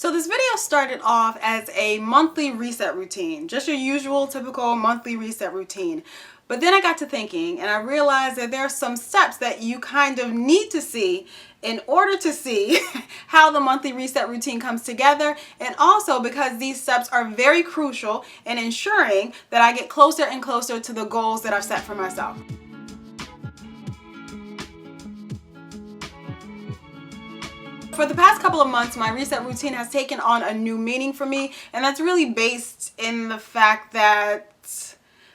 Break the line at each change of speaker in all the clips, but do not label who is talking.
So this video started off as a monthly reset routine, just your usual typical monthly reset routine. But then I got to thinking and I realized that there are some steps that you kind of need to see in order to see how the monthly reset routine comes together, and also because these steps are very crucial in ensuring that I get closer and closer to the goals that I've set for myself. For the past couple of months, my reset routine has taken on a new meaning for me, and that's really based in the fact that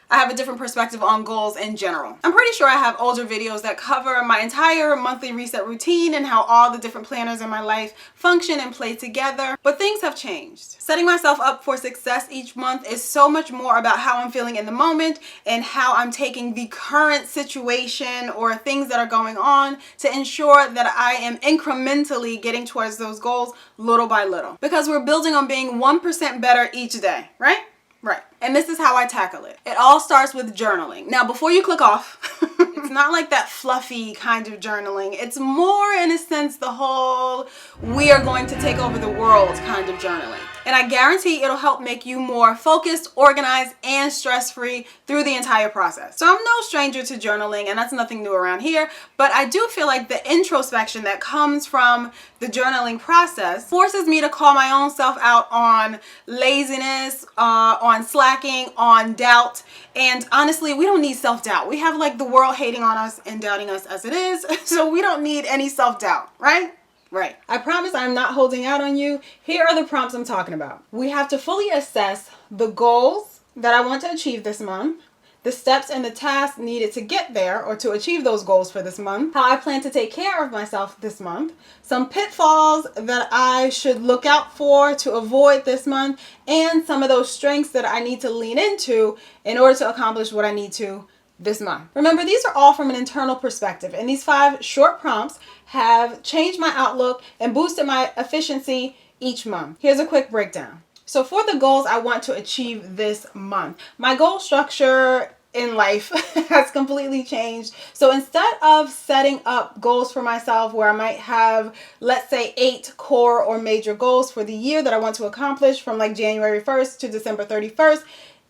I have a different perspective on goals in general. I'm pretty sure I have older videos that cover my entire monthly reset routine and how all the different planners in my life function and play together, but things have changed. Setting myself up for success each month is so much more about how I'm feeling in the moment and how I'm taking the current situation or things that are going on to ensure that I am incrementally getting towards those goals little by little. Because we're building on being 1% better each day, right? Right. And this is how I tackle it. It all starts with journaling. Now, before you click off, it's not like that fluffy kind of journaling. It's more, in a sense, the whole we are going to take over the world kind of journaling. And I guarantee it'll help make you more focused, organized, and stress-free through the entire process. So I'm no stranger to journaling, and that's nothing new around here, but I do feel like the introspection that comes from the journaling process forces me to call my own self out on laziness, on slacking, on doubt. And honestly, we don't need self-doubt. We have like the world hating on us and doubting us as it is, so we don't need any self-doubt, right? Right. I promise I'm not holding out on you. Here are the prompts I'm talking about. We have to fully assess the goals that I want to achieve this month, the steps and the tasks needed to get there or to achieve those goals for this month, how I plan to take care of myself this month, some pitfalls that I should look out for to avoid this month, and some of those strengths that I need to lean into in order to accomplish what I need to this month. Remember, these are all from an internal perspective, and these 5 short prompts have changed my outlook and boosted my efficiency each month. Here's a quick breakdown. So for the goals I want to achieve this month, my goal structure in life has completely changed. So instead of setting up goals for myself where I might have, let's say, 8 core or major goals for the year that I want to accomplish from like January 1st to December 31st,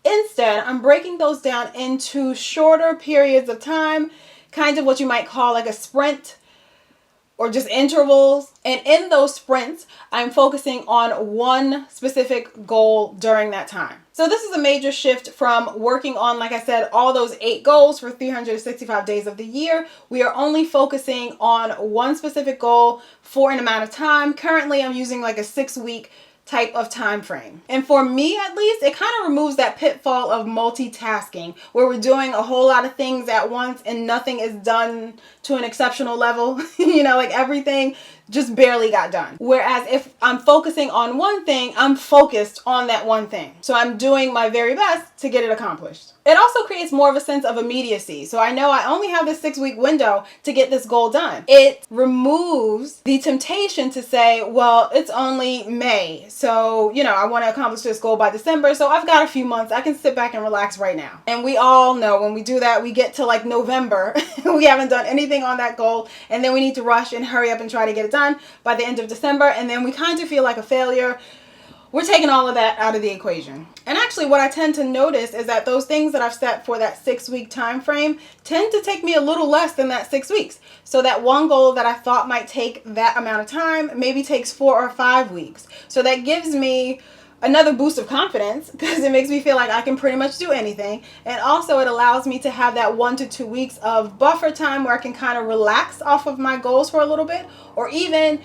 instead, I'm breaking those down into shorter periods of time, kind of what you might call like a sprint or just intervals. And in those sprints, I'm focusing on one specific goal during that time. So this is a major shift from working on, like I said, all those 8 goals for 365 days of the year. We are only focusing on one specific goal for an amount of time. Currently, I'm using like a 6-week type of time frame. And for me, at least, it kind of removes that pitfall of multitasking where we're doing a whole lot of things at once and nothing is done to an exceptional level. You know, like everything just barely got done. Whereas if I'm focusing on one thing, I'm focused on that one thing. So I'm doing my very best to get it accomplished. It also creates more of a sense of immediacy. So I know I only have this 6-week window to get this goal done. It removes the temptation to say, well, it's only May. So, you know, I want to accomplish this goal by December. So I've got a few months. I can sit back and relax right now. And we all know when we do that, we get to like November, we haven't done anything on that goal. And then we need to rush and hurry up and try to get it done by the end of December. And then we kind of feel like a failure. We're taking all of that out of the equation. And actually what I tend to notice is that those things that I've set for that 6-week time frame tend to take me a little less than that 6 weeks. So that one goal that I thought might take that amount of time maybe takes 4 or 5 weeks. So that gives me another boost of confidence because it makes me feel like I can pretty much do anything. And also it allows me to have that 1 to 2 weeks of buffer time where I can kind of relax off of my goals for a little bit, or even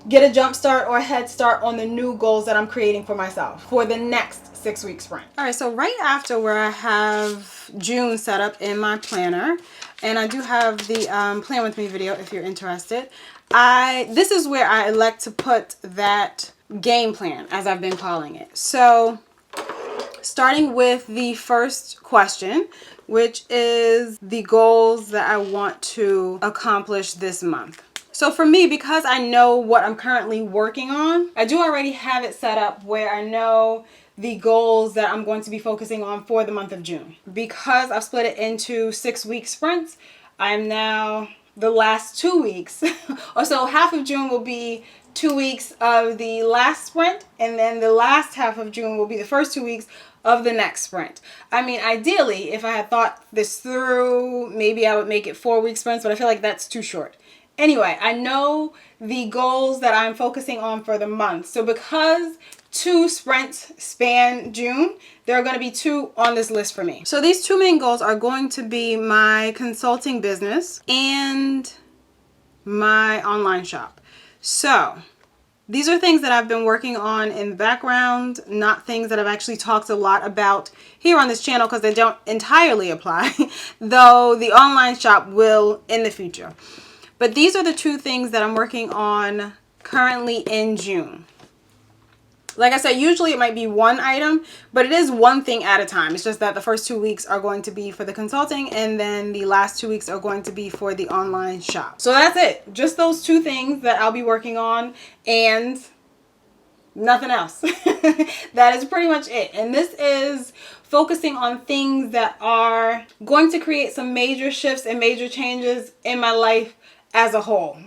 get a jump start or a head start on the new goals that I'm creating for myself for the next 6-week sprint. All right, so right after where I have June set up in my planner, and I do have the Plan With Me video if you're interested, this is where I elect to put that game plan, as I've been calling it. So starting with the first question, which is the goals that I want to accomplish this month. So for me, because I know what I'm currently working on, I do already have it set up where I know the goals that I'm going to be focusing on for the month of June. Because I've split it into 6-week sprints, I'm now the last 2 weeks, or so half of June will be 2 weeks of the last sprint, and then the last half of June will be the first 2 weeks of the next sprint. I mean, ideally, if I had thought this through, maybe I would make it 4-week sprints, but I feel like that's too short. Anyway, I know the goals that I'm focusing on for the month. So because 2 sprints span June, there are going to be 2 on this list for me. So these 2 main goals are going to be my consulting business and my online shop. So these are things that I've been working on in the background, not things that I've actually talked a lot about here on this channel because they don't entirely apply, though the online shop will in the future. But these are the 2 things that I'm working on currently in June. Like I said, usually it might be one item, but it is one thing at a time. It's just that the first 2 weeks are going to be for the consulting, and then the last 2 weeks are going to be for the online shop. So that's it. Just those 2 things that I'll be working on and nothing else. That is pretty much it. And this is focusing on things that are going to create some major shifts and major changes in my life as a whole.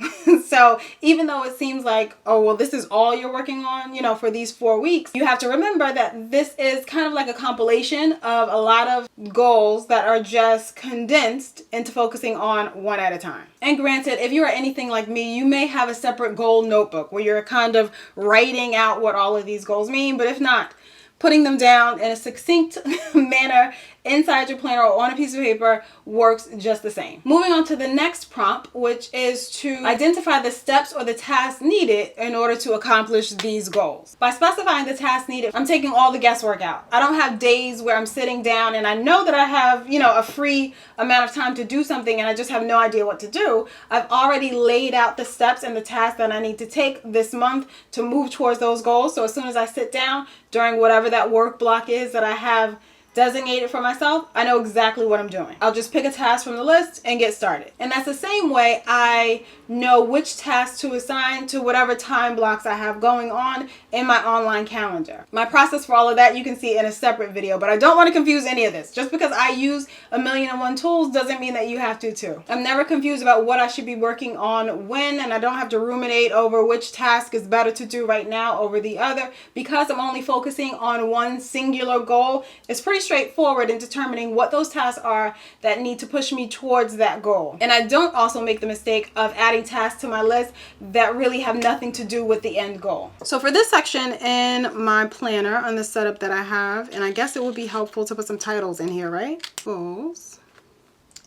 So even though it seems like, oh, well, this is all you're working on, you know, for these 4 weeks, you have to remember that this is kind of like a compilation of a lot of goals that are just condensed into focusing on one at a time. And granted, if you are anything like me, you may have a separate goal notebook where you're kind of writing out what all of these goals mean, but if not, putting them down in a succinct manner inside your planner or on a piece of paper works just the same. Moving on to the next prompt, which is to identify the steps or the tasks needed in order to accomplish these goals. By specifying the tasks needed, I'm taking all the guesswork out. I don't have days where I'm sitting down and I know that I have, you know, a free amount of time to do something and I just have no idea what to do. I've already laid out the steps and the tasks that I need to take this month to move towards those goals. So as soon as I sit down during whatever that work block is that I have designated for myself, I know exactly what I'm doing. I'll just pick a task from the list and get started. And that's the same way I know which tasks to assign to whatever time blocks I have going on in my online calendar. My process for all of that you can see in a separate video, but I don't want to confuse any of this. Just because I use 1,000,001 tools doesn't mean that you have to too. I'm never confused about what I should be working on when, and I don't have to ruminate over which task is better to do right now over the other. Because I'm only focusing on one singular goal, it's pretty straightforward in determining what those tasks are that need to push me towards that goal. And I don't also make the mistake of adding tasks to my list that really have nothing to do with the end goal. So for this section in my planner on the setup that I have, and I guess it would be helpful to put some titles in here, right? Goals.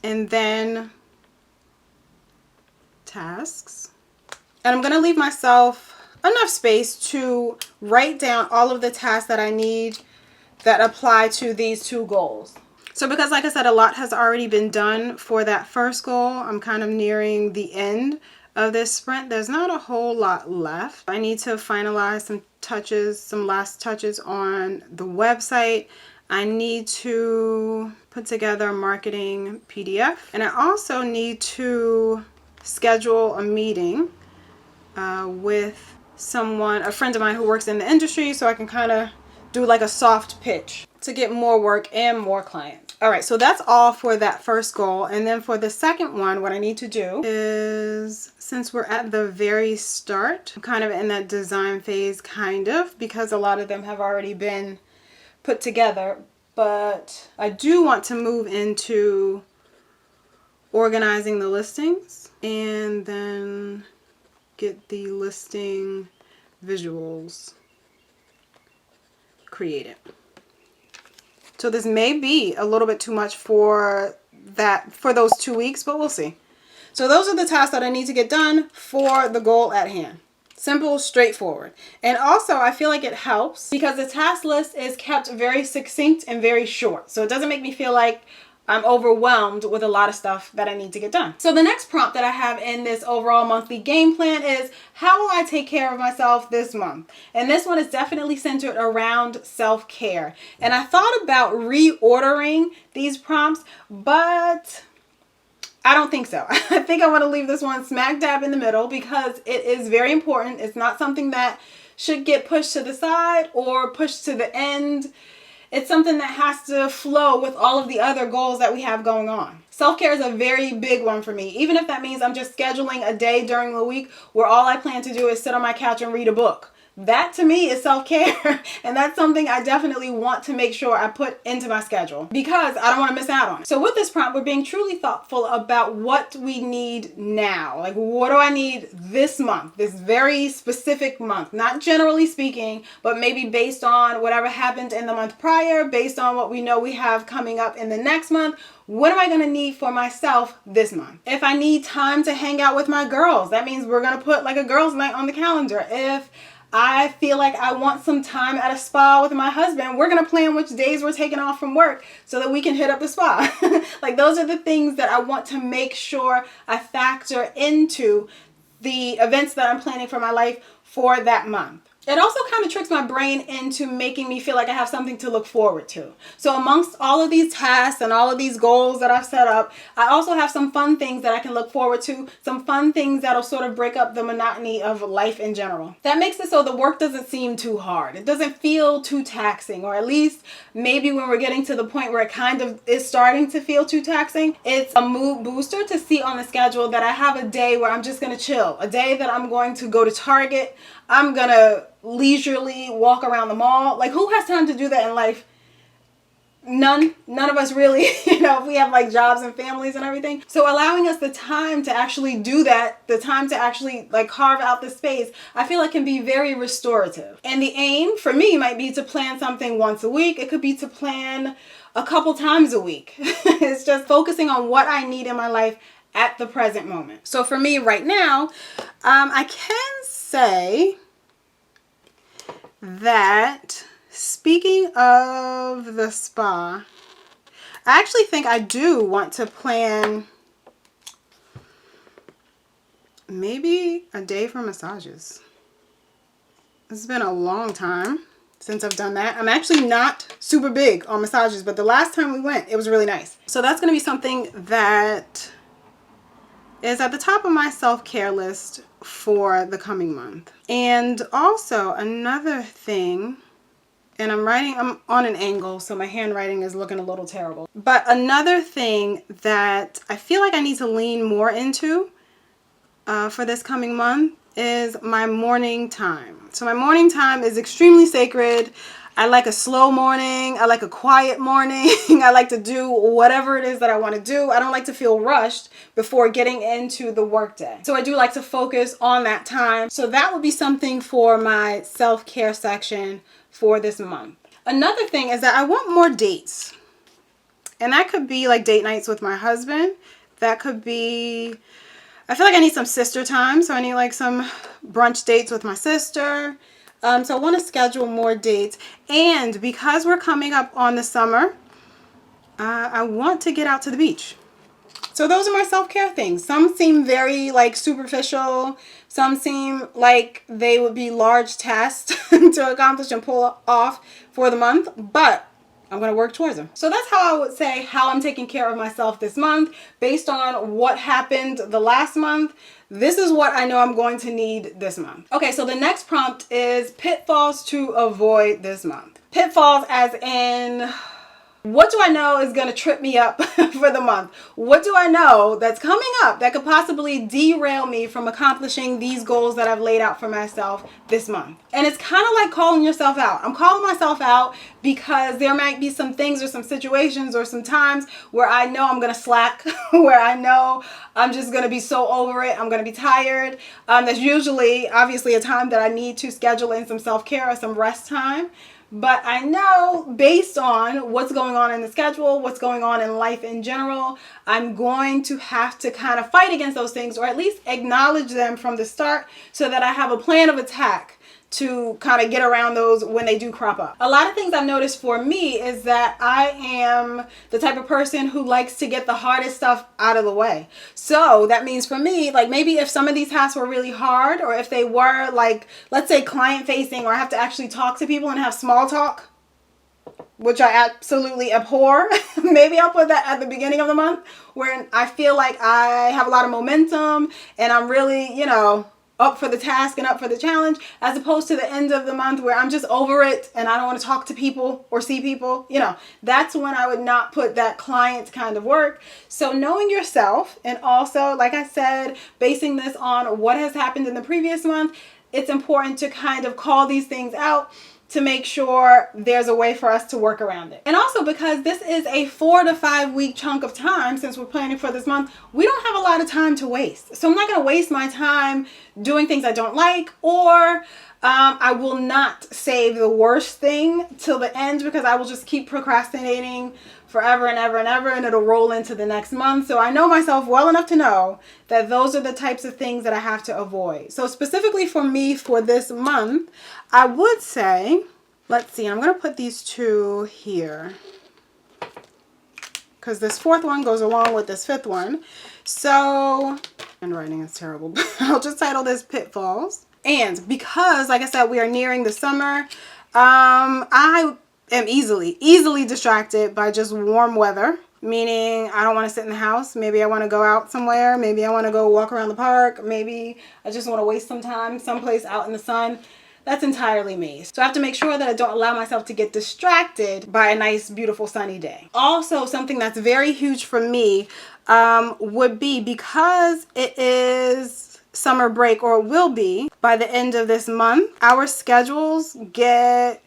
And then tasks. And I'm going to leave myself enough space to write down all of the tasks that I need that apply to these 2 goals. So because, like I said, a lot has already been done for that first goal, I'm kind of nearing the end of this sprint. There's not a whole lot left. I need to finalize some last touches on the website. I need to put together a marketing PDF. And I also need to schedule a meeting with someone, a friend of mine who works in the industry, so I can kind of do like a soft pitch to get more work and more clients. All right, so that's all for that first goal. And then for the second one, what I need to do is, since we're at the very start, I'm kind of in that design phase, kind of, because a lot of them have already been put together, but I do want to move into organizing the listings and then get the listing visuals created. So this may be a little bit too much for those 2 weeks, but we'll see. So those are the tasks that I need to get done for the goal at hand. Simple, straightforward. And also I feel like it helps because the task list is kept very succinct and very short. So it doesn't make me feel like I'm overwhelmed with a lot of stuff that I need to get done. So the next prompt that I have in this overall monthly game plan is, how will I take care of myself this month? And this one is definitely centered around self-care. And I thought about reordering these prompts, but I don't think so. I think I want to leave this one smack dab in the middle because it is very important. It's not something that should get pushed to the side or pushed to the end. It's something that has to flow with all of the other goals that we have going on. Self-care is a very big one for me, even if that means I'm just scheduling a day during the week where all I plan to do is sit on my couch and read a book. That to me is self-care, and that's something I definitely want to make sure I put into my schedule because I don't want to miss out on it. So with this prompt, we're being truly thoughtful about what we need now. Like, what do I need this month, this very specific month? Not generally speaking, but maybe based on whatever happened in the month prior, based on what we know we have coming up in the next month. What am I going to need for myself this month? If I need time to hang out with my girls, that means we're going to put like a girls' night on the calendar. If I feel like I want some time at a spa with my husband, we're going to plan which days we're taking off from work so that we can hit up the spa. Like, those are the things that I want to make sure I factor into the events that I'm planning for my life for that month. It also kind of tricks my brain into making me feel like I have something to look forward to. So amongst all of these tasks and all of these goals that I've set up, I also have some fun things that I can look forward to, some fun things that'll sort of break up the monotony of life in general. That makes it so the work doesn't seem too hard. It doesn't feel too taxing, or at least maybe when we're getting to the point where it kind of is starting to feel too taxing, it's a mood booster to see on the schedule that I have a day where I'm just going to chill, a day that I'm going to go to Target. I'm going to leisurely walk around the mall. Like, who has time to do that in life? None of us really, if we have like jobs and families and everything. So allowing us the time to actually do that, the time to actually like carve out the space, I feel like can be very restorative. And the aim for me might be to plan something once a week. It could be to plan a couple times a week. It's just focusing on what I need in my life at the present moment. So for me right now, I can say that, speaking of the spa, I actually think I do want to plan maybe a day for massages. It's been a long time since I've done that. I'm actually not super big on massages, but the last time we went, it was really nice. So that's going to be something that is at the top of my self-care list for the coming month. And also another thing, and I'm on an angle, so my handwriting is looking a little terrible. But another thing that I feel like I need to lean more into for this coming month is my morning time. So my morning time is extremely sacred. I like a slow morning. I like a quiet morning. I like to do whatever it is that I want to do. I don't like to feel rushed before getting into the workday. So I do like to focus on that time. So that would be something for my self-care section for this month. Another thing is that I want more dates. And that could be like date nights with my husband. That could be, I feel like I need some sister time. So I need like some brunch dates with my sister. So I want to schedule more dates. And because we're coming up on the summer, I want to get out to the beach. So those are my self-care things. Some seem very like superficial. Some seem like they would be large tasks to accomplish and pull off for the month. But I'm going to work towards them. So that's how I would say how I'm taking care of myself this month. Based on what happened the last month, this is what I know I'm going to need this month. Okay, so the next prompt is pitfalls to avoid this month. Pitfalls as in, what do I know is going to trip me up for the month? What do I know that's coming up that could possibly derail me from accomplishing these goals that I've laid out for myself this month? And it's kind of like calling yourself out. I'm calling myself out because there might be some things or some situations or some times where I know I'm going to slack, where I know I'm just going to be so over it. I'm going to be tired. That's usually, obviously, a time that I need to schedule in some self-care or some rest time. But I know based on what's going on in the schedule, what's going on in life in general, I'm going to have to kind of fight against those things, or at least acknowledge them from the start so that I have a plan of attack to kind of get around those when they do crop up. A lot of things I've noticed for me is that I am the type of person who likes to get the hardest stuff out of the way. So that means for me, like maybe if some of these tasks were really hard, or if they were like, let's say client facing, or I have to actually talk to people and have small talk, which I absolutely abhor. Maybe I'll put that at the beginning of the month where I feel like I have a lot of momentum and I'm really, up for the task and up for the challenge, as opposed to the end of the month where I'm just over it and I don't want to talk to people or see people. You know, that's when I would not put that client kind of work. So knowing yourself, and also, like I said, basing this on what has happened in the previous month, it's important to kind of call these things out to make sure there's a way for us to work around it. And also, because this is a 4 to 5 week chunk of time, since we're planning for this month, we don't have a lot of time to waste. So I'm not going to waste my time doing things I don't like, or I will not save the worst thing till the end, because I will just keep procrastinating forever and ever and ever, and it'll roll into the next month. So I know myself well enough to know that those are the types of things that I have to avoid. So specifically for me for this month, I would say, let's see, I'm going to put these two here because this fourth one goes along with this fifth one. So, handwriting is terrible. I'll just title this Pitfalls. And because, like I said, we are nearing the summer, I am easily distracted by just warm weather, meaning I don't want to sit in the house. Maybe I want to go out somewhere. Maybe I want to go walk around the park. Maybe I just want to waste some time someplace out in the sun. That's entirely me. So I have to make sure that I don't allow myself to get distracted by a nice, beautiful, sunny day. Also, something that's very huge for me would be, because it is summer break, or it will be by the end of this month, our schedules get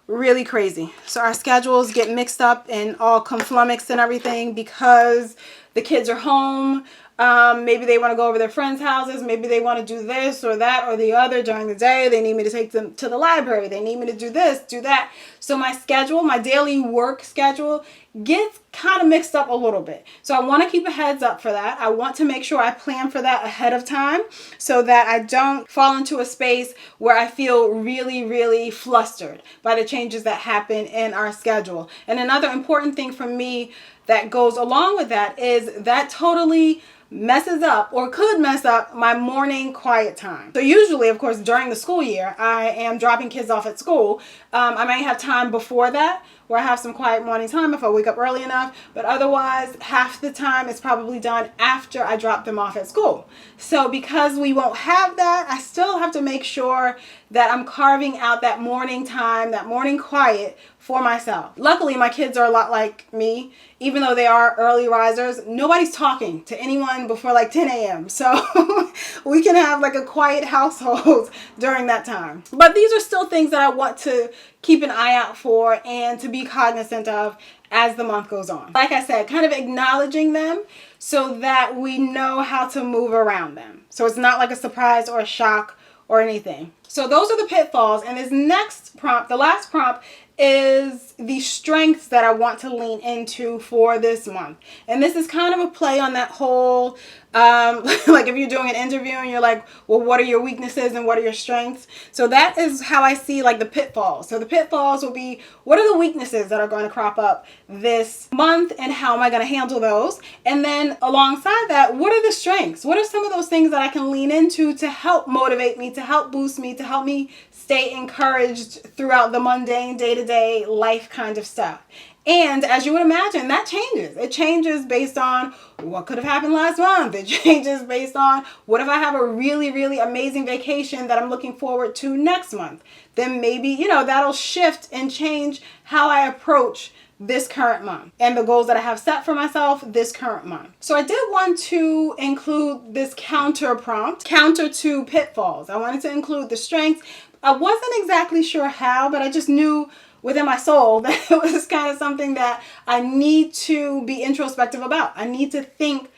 really crazy. So our schedules get mixed up and all conflummoxed and everything, because the kids are home. Maybe they want to go over their friends' houses. Maybe they want to do this or that or the other during the day. They need me to take them to the library. They need me to do this, do that. So my schedule, my daily work schedule, gets kind of mixed up a little bit. So I want to keep a heads up for that. I want to make sure I plan for that ahead of time, so that I don't fall into a space where I feel really, really flustered by the changes that happen in our schedule. And another important thing for me that goes along with that is that totally messes up, or could mess up, my morning quiet time. So usually, of course, during the school year, I am dropping kids off at school. I might have time before that where I have some quiet morning time if I wake up early enough, but otherwise half the time it's probably done after I drop them off at school. So because we won't have that, I still have to make sure that I'm carving out that morning time, that morning quiet for myself. Luckily, my kids are a lot like me. Even though they are early risers, nobody's talking to anyone before like 10 a.m. So we can have like a quiet household during that time. But these are still things that I want to keep an eye out for and to be cognizant of as the month goes on. Like I said, kind of acknowledging them so that we know how to move around them. So it's not like a surprise or a shock or anything. So those are the pitfalls. And this next prompt, the last prompt, is the strengths that I want to lean into for this month. And this is kind of a play on that whole, like if you're doing an interview and you're like, well, what are your weaknesses and what are your strengths? So that is how I see like the pitfalls. So the pitfalls will be, what are the weaknesses that are going to crop up this month and how am I going to handle those? And then alongside that, what are the strengths? What are some of those things that I can lean into to help motivate me, to help boost me, to help me stay encouraged throughout the mundane day-to-day life kind of stuff? And as you would imagine, that changes. It changes based on what could have happened last month. It changes based on what if I have a really, really amazing vacation that I'm looking forward to next month. Then maybe, you know, that'll shift and change how I approach this current month and the goals that I have set for myself this current month. So I did want to include this counter prompt, counter to pitfalls. I wanted to include the strengths. I wasn't exactly sure how, but I just knew within my soul that it was kind of something that I need to be introspective about. I need to think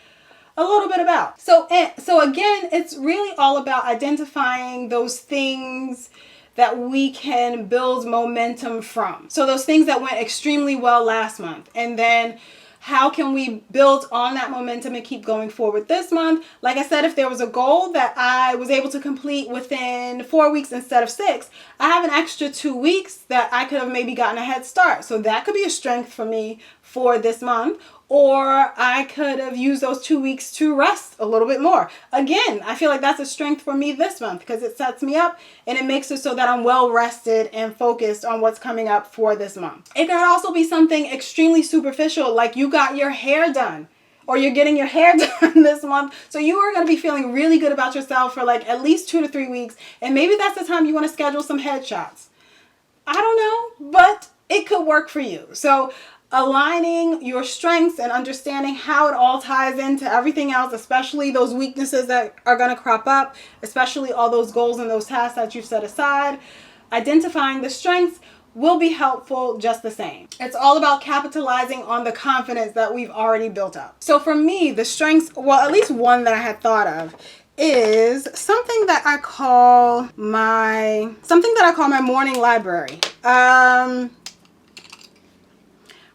a little bit about. So again, it's really all about identifying those things that we can build momentum from. So those things that went extremely well last month, and then how can we build on that momentum and keep going forward this month? Like I said, if there was a goal that I was able to complete within 4 weeks instead of 6, I have an extra 2 weeks that I could have maybe gotten a head start. So that could be a strength for me for this month. Or I could have used those 2 weeks to rest a little bit more. Again, I feel like that's a strength for me this month because it sets me up and it makes it so that I'm well rested and focused on what's coming up for this month. It could also be something extremely superficial, like you got your hair done or you're getting your hair done this month. So you are going to be feeling really good about yourself for like at least 2 to 3 weeks. And maybe that's the time you want to schedule some headshots. I don't know, but it could work for you. So aligning your strengths and understanding how it all ties into everything else, especially those weaknesses that are going to crop up, especially all those goals and those tasks that you've set aside. Identifying the strengths will be helpful just the same. It's all about capitalizing on the confidence that we've already built up. So for me, the strengths, well, at least one that I had thought of, is something that I call my morning library.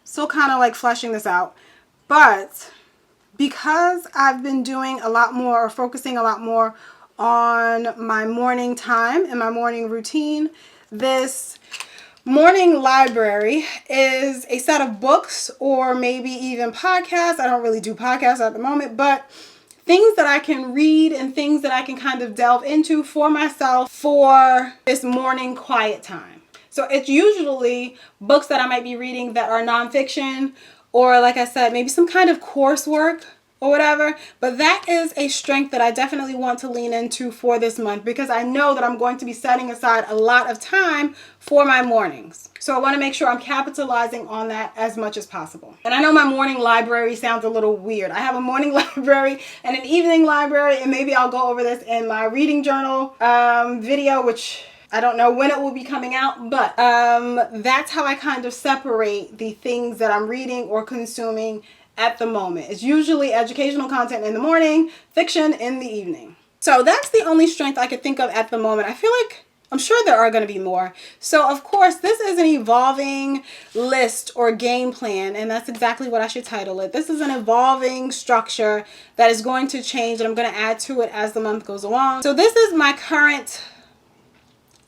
Still kind of like fleshing this out, but because I've been doing a lot more, or focusing a lot more on my morning time and my morning routine, this morning library is a set of books or maybe even podcasts. I don't really do podcasts at the moment, but things that I can read and things that I can kind of delve into for myself for this morning quiet time. So it's usually books that I might be reading that are nonfiction, or like I said, maybe some kind of coursework or whatever. But that is a strength that I definitely want to lean into for this month, because I know that I'm going to be setting aside a lot of time for my mornings. So I want to make sure I'm capitalizing on that as much as possible. And I know my morning library sounds a little weird. I have a morning library and an evening library, and maybe I'll go over this in my reading journal video, which I don't know when it will be coming out, but that's how I kind of separate the things that I'm reading or consuming at the moment. It's usually educational content in the morning, fiction in the evening. So that's the only strength I could think of at the moment. I feel like I'm sure there are going to be more. So of course, this is an evolving list or game plan, and that's exactly what I should title it. This is an evolving structure that is going to change, and I'm going to add to it as the month goes along. So this is my current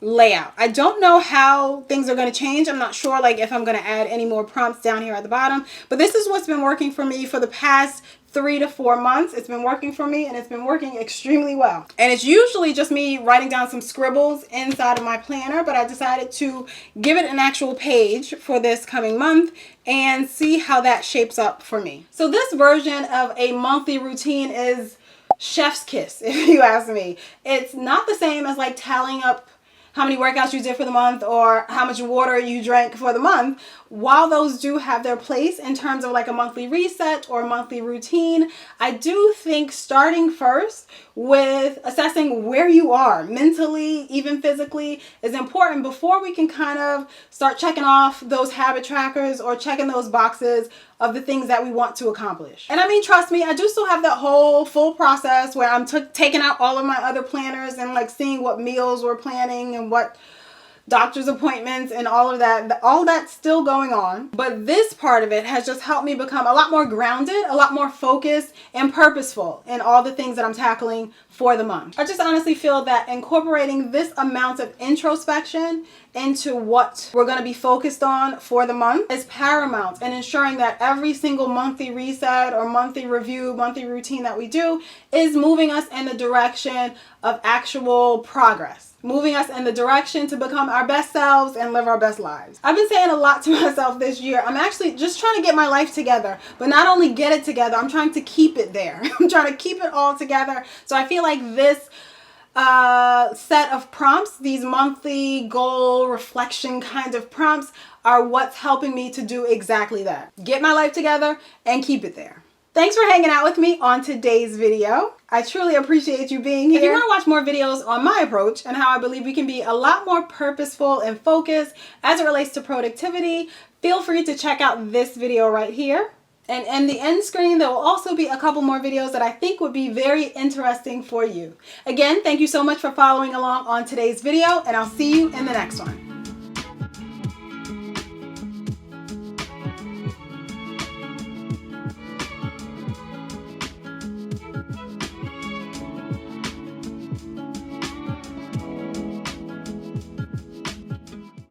layout. I don't know how things are going to change. I'm not sure like if I'm going to add any more prompts down here at the bottom, but this is what's been working for me for the past 3 to 4 months. It's been working for me, and it's been working extremely well. And it's usually just me writing down some scribbles inside of my planner, but I decided to give it an actual page for this coming month and see how that shapes up for me. So this version of a monthly routine is chef's kiss, if you ask me. It's not the same as like tallying up how many workouts you did for the month or how much water you drank for the month. While those do have their place in terms of like a monthly reset or monthly routine, I do think starting first with assessing where you are mentally, even physically, is important before we can kind of start checking off those habit trackers or checking those boxes of the things that we want to accomplish. And I mean, trust me, I do still have that whole full process where I'm taking out all of my other planners and like seeing what meals we're planning and what doctor's appointments and all of that. All that's still going on. But this part of it has just helped me become a lot more grounded, a lot more focused and purposeful in all the things that I'm tackling for the month. I just honestly feel that incorporating this amount of introspection into what we're going to be focused on for the month is paramount, and ensuring that every single monthly reset or monthly review, monthly routine that we do is moving us in the direction of actual progress, moving us in the direction to become our best selves and live our best lives. I've been saying a lot to myself this year. I'm actually just trying to get my life together, but not only get it together, I'm trying to keep it there. I'm trying to keep it all together. So I feel like this set of prompts, these monthly goal reflection kind of prompts, are what's helping me to do exactly that. Get my life together and keep it there. Thanks for hanging out with me on today's video. I truly appreciate you being here. If you want to watch more videos on my approach and how I believe we can be a lot more purposeful and focused as it relates to productivity, feel free to check out this video right here. And in the end screen, there will also be a couple more videos that I think would be very interesting for you. Again, thank you so much for following along on today's video, and I'll see you in the next one.